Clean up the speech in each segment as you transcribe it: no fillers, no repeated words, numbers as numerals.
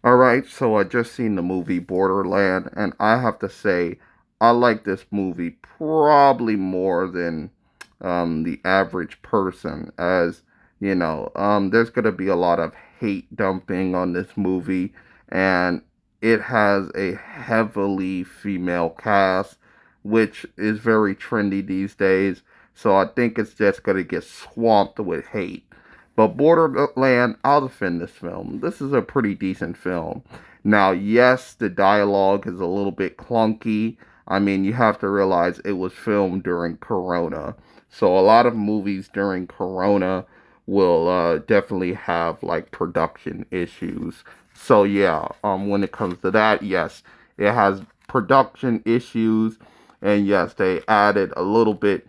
All right, so I just seen the movie Borderland, and I have to say, I like this movie probably more than the average person. As you know, there's gonna be a lot of hate dumping on this movie, and it has a heavily female cast, which is very trendy these days. So I think it's just gonna get swamped with hate. But Borderland, I'll defend this film. This is a pretty decent film. Now, yes, the dialogue is a little bit clunky. I mean, you have to realize it was filmed during Corona. So a lot of movies during Corona will definitely have like production issues. So yeah, when it comes to that, yes, it has production issues, and yes, they added a little bit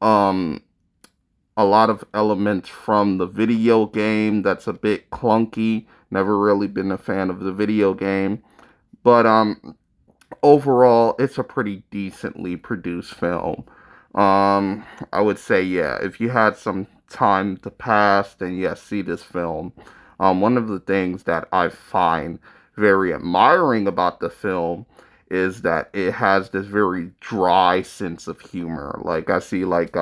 um a lot of elements from the video game that's a bit clunky. Never really been a fan of the video game, but overall it's a pretty decently produced film. I would say yeah, if you had some time to pass, then yes, see this film. One of the things that I find very admiring about the film is that it has this very dry sense of humor. Like I see like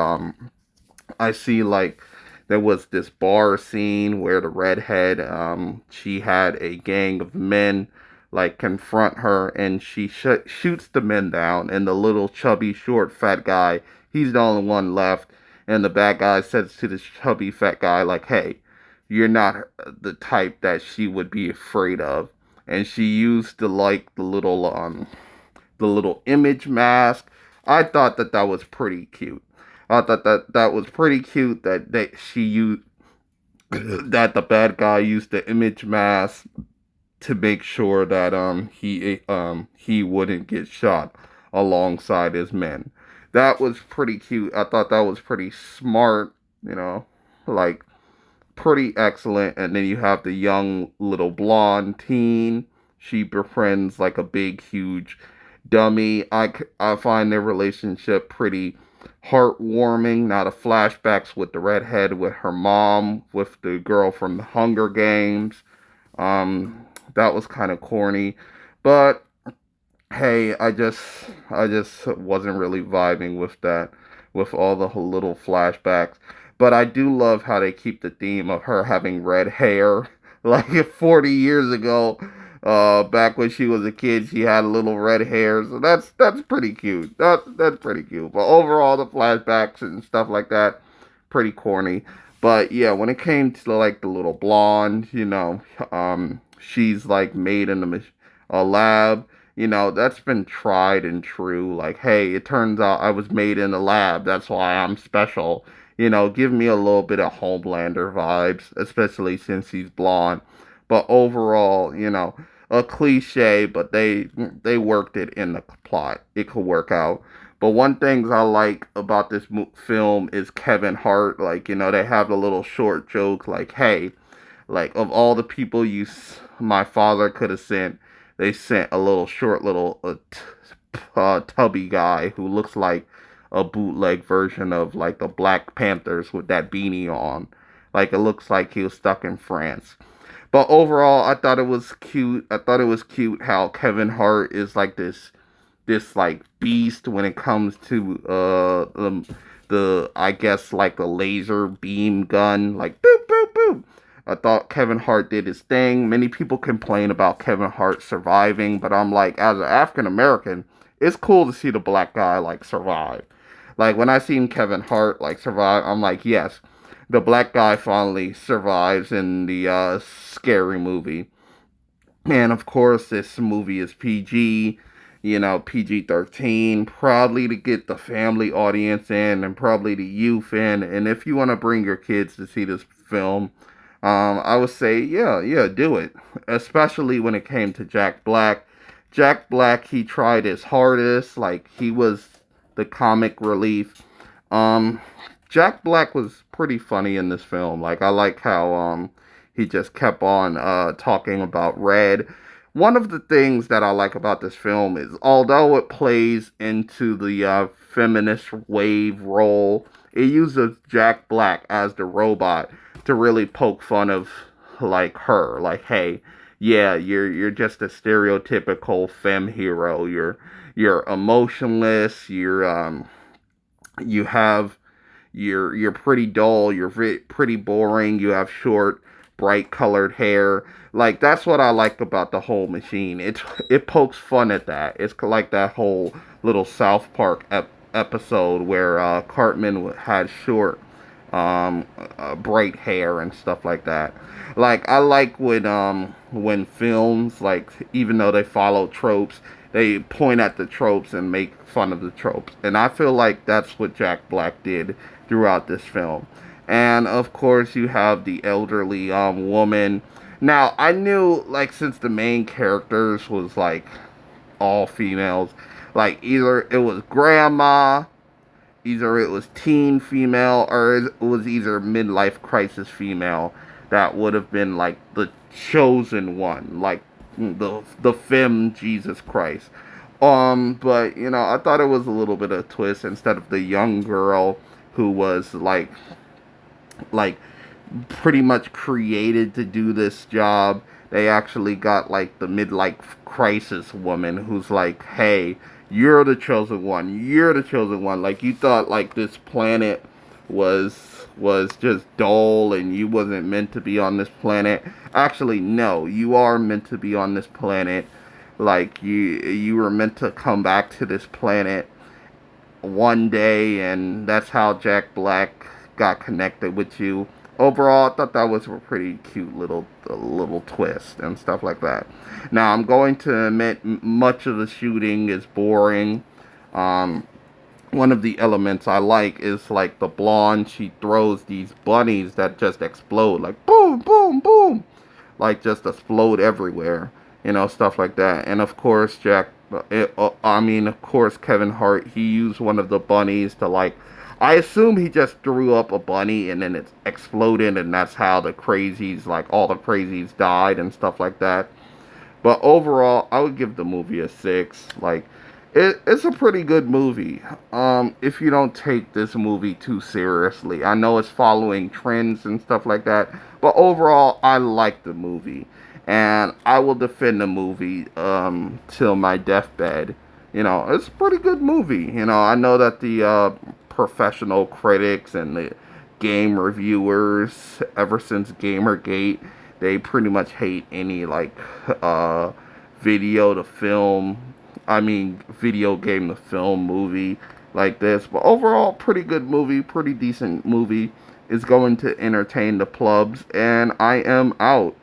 there was this bar scene where the redhead she had a gang of men like confront her, and she shoots the men down, and the little chubby short fat guy, he's the only one left, and the bad guy says to the chubby fat guy like, hey, you're not the type that she would be afraid of. And she used the little image mask. I thought that that was pretty cute. I thought that that was pretty cute that she used that the bad guy used the image mask to make sure that he wouldn't get shot alongside his men. That was pretty cute. I thought that was pretty smart, you know, like pretty excellent. And then you have the young little blonde teen. She befriends like a big, huge dummy. I find their relationship pretty heartwarming. Now, the flashbacks with the redhead, with her mom, with the girl from the Hunger Games, that was kind of corny. But hey, I just wasn't really vibing with that, with all the little flashbacks. But I do love how they keep the theme of her having red hair. Like 40 years ago, back when she was a kid, she had little red hair. So that's pretty cute. That's pretty cute. But overall, the flashbacks and stuff like that, pretty corny. But yeah, when it came to like the little blonde, she's like made in a lab. That's been tried and true. Like, hey, it turns out I was made in a lab. That's why I'm special. Give me a little bit of Homelander vibes, especially since he's blonde. But overall, a cliche, but they worked it in the plot. It could work out. But one thing I like about this film is Kevin Hart. Like, they have a little short joke like, hey, like of all the people my father could have sent, they sent a little short little tubby guy who looks like a bootleg version of like the Black Panthers with that beanie on. Like it looks like he was stuck in France. But overall, I thought it was cute. I thought it was cute how Kevin Hart is like this like beast when it comes to the I guess like the laser beam gun, like boop boop boop. I thought Kevin Hart did his thing. Many people complain about Kevin Hart surviving, but I'm like, as an African American, it's cool to see the black guy like survive. Like when I seen Kevin Hart like survive, I'm like, yes, the black guy finally survives in the scary movie. And of course, this movie is PG, PG-13, probably to get the family audience in and probably the youth in. And if you want to bring your kids to see this film, I would say, yeah, yeah, do it. Especially when it came to Jack Black. Jack Black, he tried his hardest. Like, he was the comic relief. Um, Jack Black was pretty funny in this film. Like, I like how, he just kept on talking about Red. One of the things that I like about this film is, although it plays into the feminist wave role, it uses Jack Black as the robot to really poke fun of like her. Like, hey, yeah, you're just a stereotypical femme hero. You're emotionless. You have you're pretty dull. You're pretty boring. You have short, bright colored hair. Like that's what I like about the whole machine. It pokes fun at that. It's like that whole little South Park episode where Cartman had short, bright hair and stuff like that. Like I like when films, like, even though they follow tropes, they point at the tropes and make fun of the tropes. And I feel like that's what Jack Black did throughout this film. And of course, you have the elderly woman. Now, I knew, like, since the main characters was like all females, like either it was grandma, either it was teen female, or it was either midlife crisis female that would have been like the chosen one, like the femme Jesus Christ. But I thought it was a little bit of a twist. Instead of the young girl who was like pretty much created to do this job, they actually got like the midlife crisis woman who's like, hey, you're the chosen one. You're the chosen one. Like, you thought like this planet was just dull and you wasn't meant to be on this planet. Actually, no, you are meant to be on this planet. Like, you were meant to come back to this planet one day, and that's how Jack Black got connected with you. Overall, I thought that was a pretty cute little twist and stuff like that. Now, I'm going to admit much of the shooting is boring. One of the elements I like is like the blonde. She throws these bunnies that just explode, like boom, boom, boom, like just explode everywhere. Stuff like that. And of course, of course, Kevin Hart, he used one of the bunnies to, like, I assume he just threw up a bunny and then it exploded, and that's how the crazies, like, all the crazies died and stuff like that. But overall, I would give the movie a 6. Like, it's a pretty good movie. If you don't take this movie too seriously. I know it's following trends and stuff like that, but overall, I like the movie. And I will defend the movie till my deathbed. It's a pretty good movie. I know that the professional critics and the game reviewers, ever since Gamergate, they pretty much hate any, like, video to film, video game to film movie like this. But overall, pretty good movie, pretty decent movie. Is going to entertain the plebs, and I am out.